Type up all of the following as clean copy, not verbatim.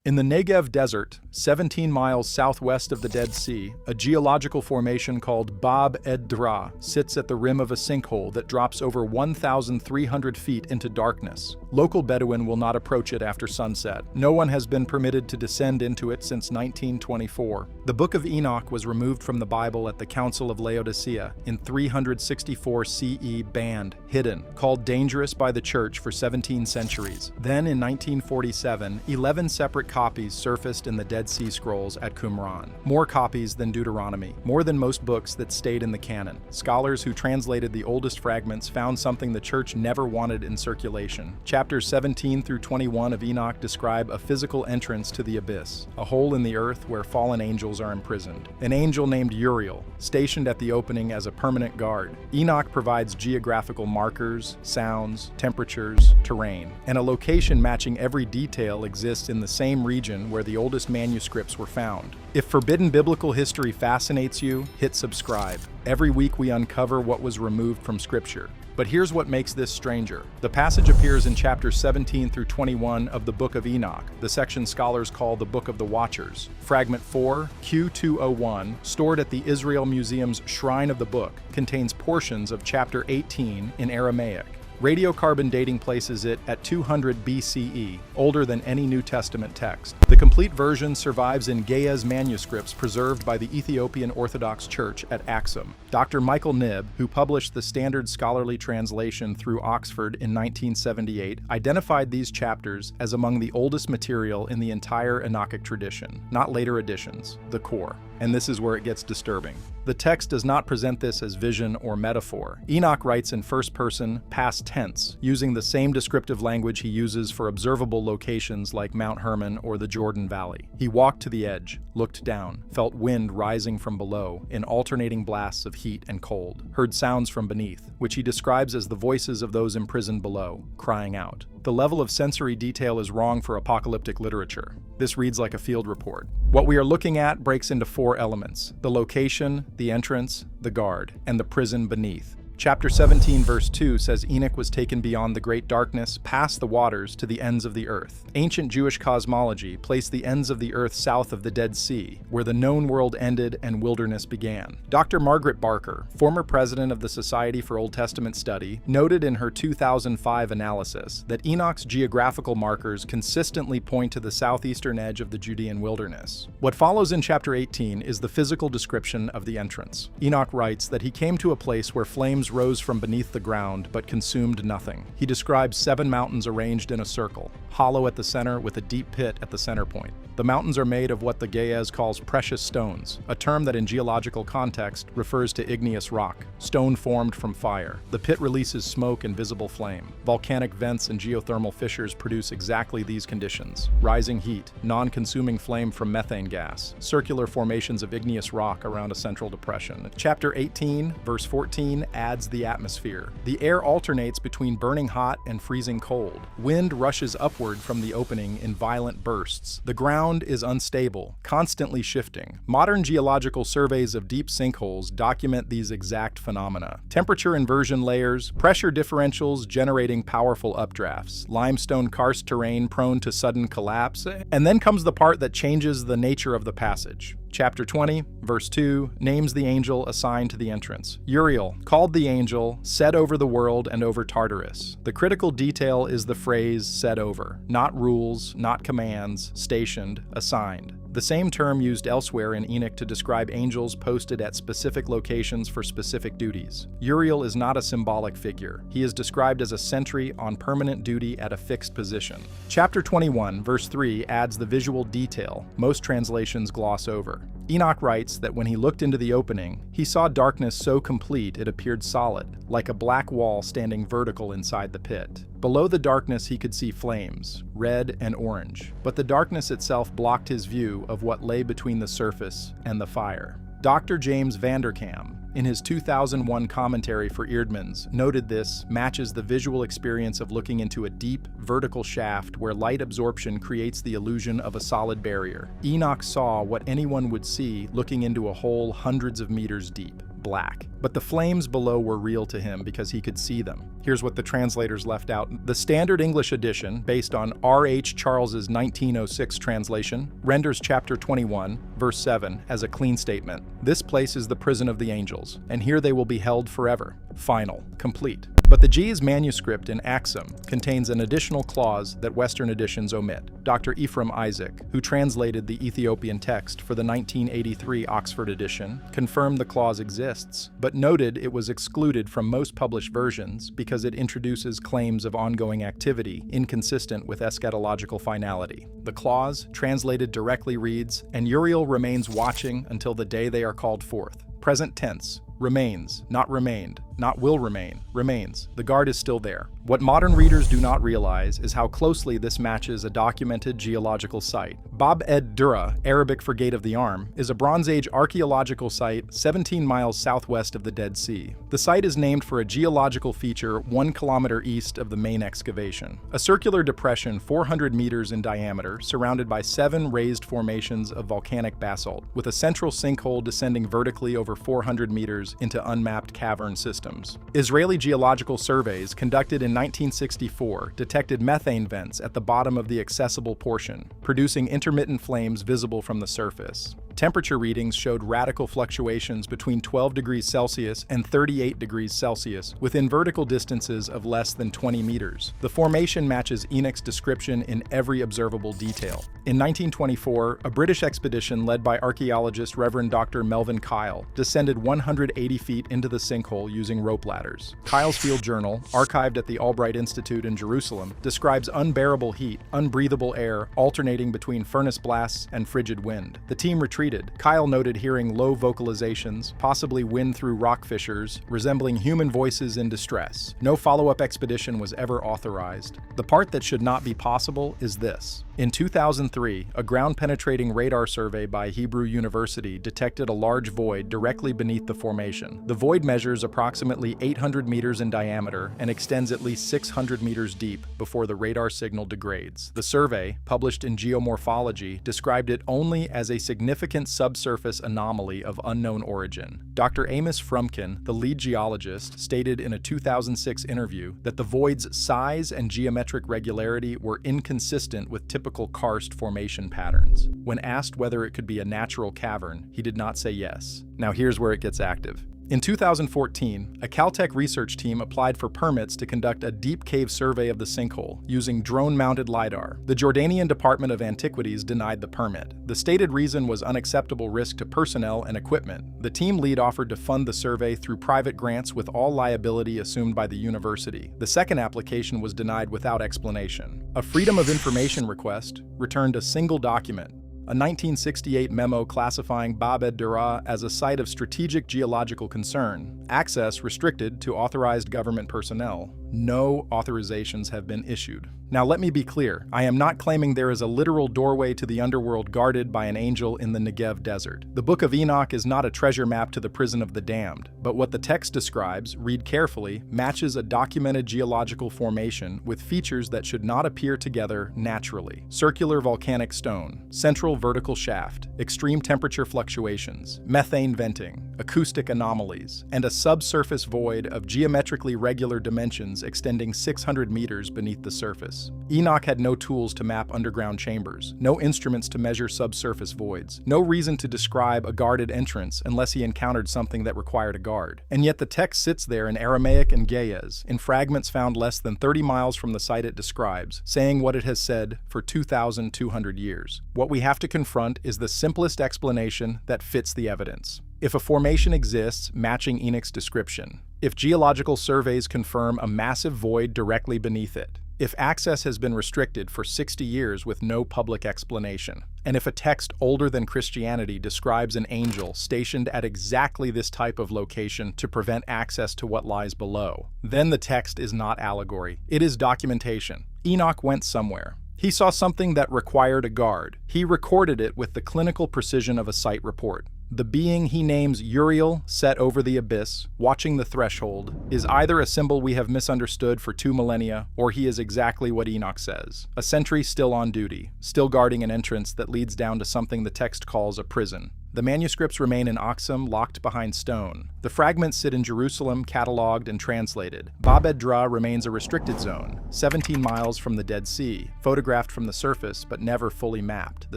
In the Negev Desert, 17 miles southwest of the Dead Sea, a geological formation called ed-Dhra sits at the rim of a sinkhole that drops over 1,300 feet into darkness. Local Bedouin will not approach it after sunset. No one has been permitted to descend into it since 1924. The Book of Enoch was removed from the Bible at the Council of Laodicea in 364 CE, banned, hidden, called dangerous by the Church for 17 centuries. Then in 1947, 11 separate copies surfaced in the Dead Sea Scrolls at Qumran. More copies than Deuteronomy, more than most books that stayed in the canon. Scholars who translated the oldest fragments found something the Church never wanted in circulation. Chapters 17 through 21 of Enoch describe a physical entrance to the abyss, a hole in the earth where fallen angels are imprisoned. An angel named Uriel, stationed at the opening as a permanent guard. Enoch provides geographical markers, sounds, temperatures, terrain, and a location matching every detail exists in the same region where the oldest manuscripts were found. If forbidden biblical history fascinates you, hit subscribe. Every week we uncover what was removed from Scripture. But here's what makes this stranger. The passage appears in chapters 17 through 21 of the Book of Enoch, the section scholars call the Book of the Watchers. Fragment 4, Q201, stored at the Israel Museum's Shrine of the Book, contains portions of chapter 18 in Aramaic. Radiocarbon dating places it at 200 BCE, older than any New Testament text. The complete version survives in Ge'ez manuscripts preserved by the Ethiopian Orthodox Church at Axum. Dr. Michael Knibb, who published the standard scholarly translation through Oxford in 1978, identified these chapters as among the oldest material in the entire Enochic tradition, not later additions, the core. And this is where it gets disturbing. The text does not present this as vision or metaphor. Enoch writes in first person, past tense, using the same descriptive language he uses for observable locations like Mount Hermon or the Jordan Valley. He walked to the edge, looked down, felt wind rising from below in alternating blasts of heat and cold, heard sounds from beneath, which he describes as the voices of those imprisoned below, crying out. The level of sensory detail is wrong for apocalyptic literature. This reads like a field report. What we are looking at breaks into 4 elements: the location, the entrance, the guard, and the prison beneath. Chapter 17 verse 2 says Enoch was taken beyond the great darkness, past the waters, to the ends of the earth. Ancient Jewish cosmology placed the ends of the earth south of the Dead Sea, where the known world ended and wilderness began. Dr. Margaret Barker, former president of the Society for Old Testament Study, noted in her 2005 analysis that Enoch's geographical markers consistently point to the southeastern edge of the Judean wilderness. What follows in chapter 18 is the physical description of the entrance. Enoch writes that he came to a place where flames rose from beneath the ground but consumed nothing. He describes 7 mountains arranged in a circle, hollow at the center with a deep pit at the center point. The mountains are made of what the Ge'ez calls precious stones, a term that in geological context refers to igneous rock, stone formed from fire. The pit releases smoke and visible flame. Volcanic vents and geothermal fissures produce exactly these conditions: rising heat, non-consuming flame from methane gas, circular formations of igneous rock around a central depression. Chapter 18, verse 14 adds the atmosphere. The air alternates between burning hot and freezing cold. Wind rushes upward from the opening in violent bursts. The ground is unstable, constantly shifting. Modern geological surveys of deep sinkholes document these exact phenomena. Temperature inversion layers, pressure differentials generating powerful updrafts, limestone karst terrain prone to sudden collapse, and then comes the part that changes the nature of the passage. Chapter 20, verse 2, names the angel assigned to the entrance. Uriel, called the angel, set over the world and over Tartarus. The critical detail is the phrase set over, not rules, not commands, stationed, assigned. The same term used elsewhere in Enoch to describe angels posted at specific locations for specific duties. Uriel is not a symbolic figure. He is described as a sentry on permanent duty at a fixed position. Chapter 21, verse 3 adds the visual detail most translations gloss over. Enoch writes that when he looked into the opening, he saw darkness so complete it appeared solid, like a black wall standing vertical inside the pit. Below the darkness he could see flames, red and orange, but the darkness itself blocked his view of what lay between the surface and the fire. Dr. James Vanderkam, in his 2001 commentary for Eerdmans, noted this matches the visual experience of looking into a deep, vertical shaft where light absorption creates the illusion of a solid barrier. Enoch saw what anyone would see looking into a hole hundreds of meters deep. black. But the flames below were real to him because he could see them. Here's what the translators left out. The Standard English Edition, based on R.H. Charles's 1906 translation, renders chapter 21, verse 7 as a clean statement. This place is the prison of the angels, and here they will be held forever. Final. Complete. But the G's manuscript in Axum contains an additional clause that Western editions omit. Dr. Ephraim Isaac, who translated the Ethiopian text for the 1983 Oxford edition, confirmed the clause exists, but noted it was excluded from most published versions because it introduces claims of ongoing activity inconsistent with eschatological finality. The clause, translated directly, reads, "And Uriel remains watching until the day they are called forth." Present tense. Remains, not remained, not will remain, remains. The guard is still there. What modern readers do not realize is how closely this matches a documented geological site. Bab ed-Dura, Arabic for Gate of the Arm, is a Bronze Age archaeological site 17 miles southwest of the Dead Sea. The site is named for a geological feature 1 kilometer east of the main excavation. A circular depression 400 meters in diameter, surrounded by 7 raised formations of volcanic basalt, with a central sinkhole descending vertically over 400 meters into unmapped cavern systems. Israeli geological surveys conducted in 1964 detected methane vents at the bottom of the accessible portion, producing intermittent flames visible from the surface. Temperature readings showed radical fluctuations between 12 degrees Celsius and 38 degrees Celsius within vertical distances of less than 20 meters. The formation matches Enoch's description in every observable detail. In 1924, a British expedition led by archaeologist Reverend Dr. Melvin Kyle descended 180 feet into the sinkhole using rope ladders. Kyle's field journal, archived at the Albright Institute in Jerusalem, describes unbearable heat, unbreathable air alternating between furnace blasts and frigid wind. The team retreated. Kyle noted hearing low vocalizations, possibly wind through rock fissures, resembling human voices in distress. No follow-up expedition was ever authorized. The part that should not be possible is this. In 2003, a ground-penetrating radar survey by Hebrew University detected a large void directly beneath the formation. The void measures approximately 800 meters in diameter and extends at least 600 meters deep before the radar signal degrades. The survey, published in Geomorphology, described it only as a significant subsurface anomaly of unknown origin. Dr. Amos Frumkin, the lead geologist, stated in a 2006 interview that the void's size and geometric regularity were inconsistent with typical karst formation patterns. When asked whether it could be a natural cavern, he did not say yes. Now here's where it gets active. In 2014, a Caltech research team applied for permits to conduct a deep cave survey of the sinkhole using drone-mounted LiDAR. The Jordanian Department of Antiquities denied the permit. The stated reason was unacceptable risk to personnel and equipment. The team lead offered to fund the survey through private grants with all liability assumed by the university. The second application was denied without explanation. A Freedom of Information request returned a single document, a 1968 memo classifying Bab ed-Dura as a site of strategic geological concern, access restricted to authorized government personnel. No authorizations have been issued. Now let me be clear, I am not claiming there is a literal doorway to the underworld guarded by an angel in the Negev desert. The Book of Enoch is not a treasure map to the prison of the damned, but what the text describes, read carefully, matches a documented geological formation with features that should not appear together naturally. Circular volcanic stone, central vertical shaft, extreme temperature fluctuations, methane venting, acoustic anomalies, and a subsurface void of geometrically regular dimensions extending 600 meters beneath the surface. Enoch had no tools to map underground chambers, no instruments to measure subsurface voids, no reason to describe a guarded entrance unless he encountered something that required a guard. And yet the text sits there in Aramaic and Ge'ez, in fragments found less than 30 miles from the site it describes, saying what it has said for 2,200 years. What we have to confront is the simplest explanation that fits the evidence. If a formation exists matching Enoch's description, if geological surveys confirm a massive void directly beneath it, if access has been restricted for 60 years with no public explanation, and if a text older than Christianity describes an angel stationed at exactly this type of location to prevent access to what lies below, then the text is not allegory, it is documentation. Enoch went somewhere. He saw something that required a guard. He recorded it with the clinical precision of a site report. The being he names Uriel, set over the abyss, watching the threshold, is either a symbol we have misunderstood for 2 millennia, or he is exactly what Enoch says. A sentry still on duty, still guarding an entrance that leads down to something the text calls a prison. The manuscripts remain in Aksum, locked behind stone. The fragments sit in Jerusalem, cataloged and translated. Bab ed-Dhra remains a restricted zone, 17 miles from the Dead Sea, photographed from the surface but never fully mapped. The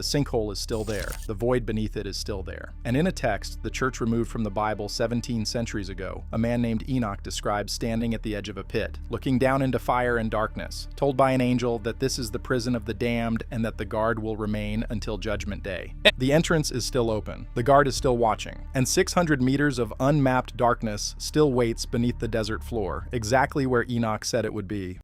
sinkhole is still there. The void beneath it is still there. And in a text, the church removed from the Bible 17 centuries ago, a man named Enoch describes standing at the edge of a pit, looking down into fire and darkness, told by an angel that this is the prison of the damned and that the guard will remain until Judgment Day. The entrance is still open. The guard is still watching, and 600 meters of unmapped darkness still waits beneath the desert floor, exactly where Enoch said it would be.